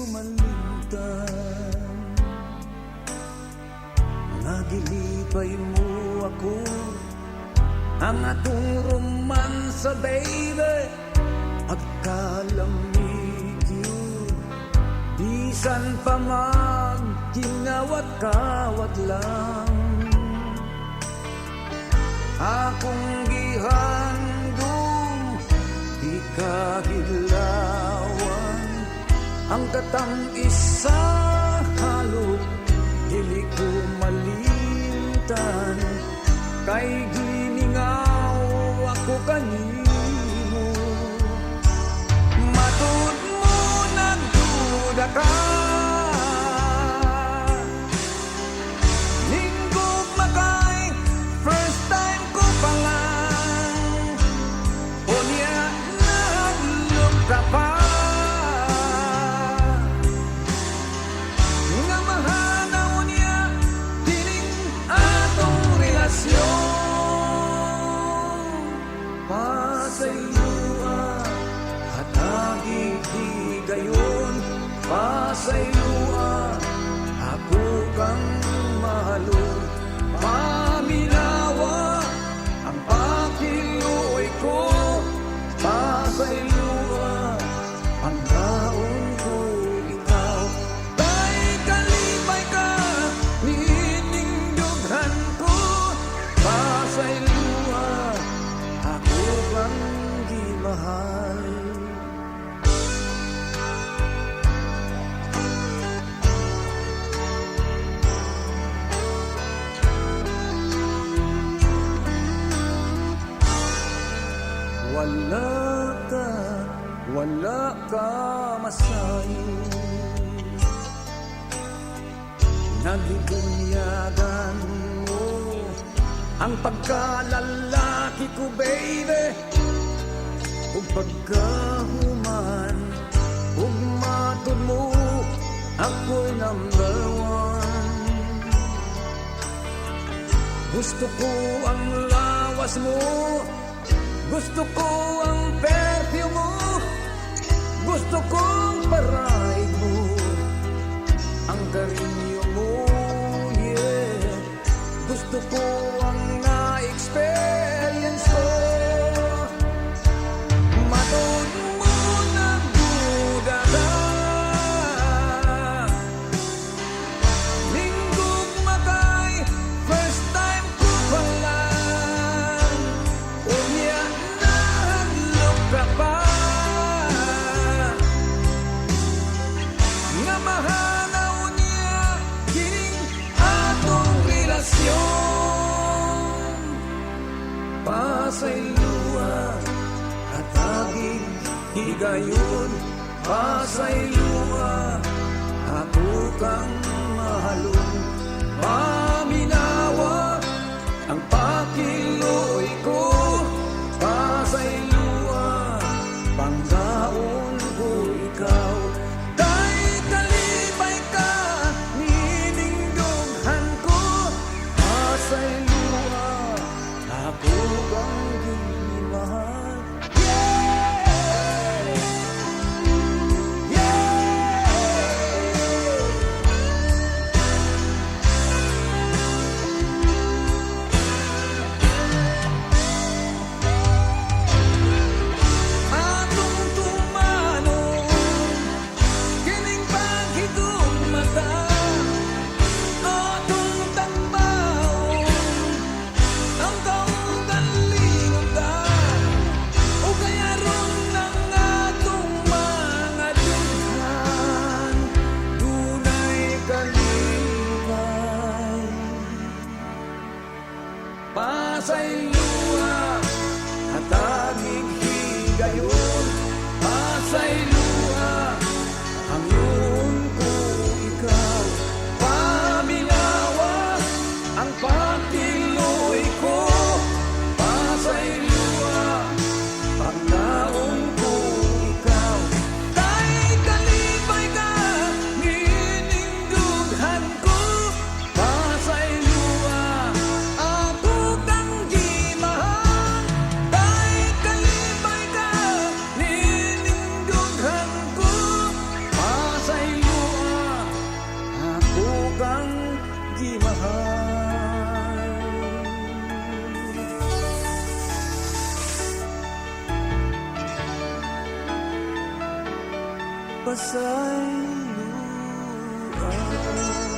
kumalimtan. Nagilipay mo ako, ang atong romansa, baby, agkalamig yun. Bisan pa magkingawat-kawat lang, akong gihandong di kahilawan. Ang katang isa halok, dili ko malimtan. Kay giningaw ako kanimo, matud mo nagduda ka. Linggog makay, first time ko pa lang. Unya naglog ka pa, nga mahanaw niya dining atong relasyon. Pasaylua, hatagi higayon. Pasaylua, ako kang mahalon. Paminawa, ang pakiluoy ko. Pasaylua, ang taong ko ikaw. Tay kalipay ka, ninindughan ko. Pasaylua, ako kang di mahal. Wala ka masayo. Nagbibunyagan mo ang pagkalalaki ko, baby. Ug pagkahuman, ug matud mo, ako'y number one. Gusto ko ang lawas mo, gusto ko ang perfume mo, gusto kong paraig mo, ang karinyo mo, yeah. Gusto ko ang na-experience ko. Matud mo nagduda ka, linggog makay, first time ko pa lang. Unya naglog ka pa, nga mahanaw niya kining atong relasyon. Pasaylua, hatagig higayon. Pasaylua, ako kang mahalon. Paminawa, ang pakiluoy ko. Pasaylua, pangdaon ko ikaw. Tay kalipay ka, ninindughan ko. Pasaylua, ako kang di mahal. Yeah! Yeah! pasay luar.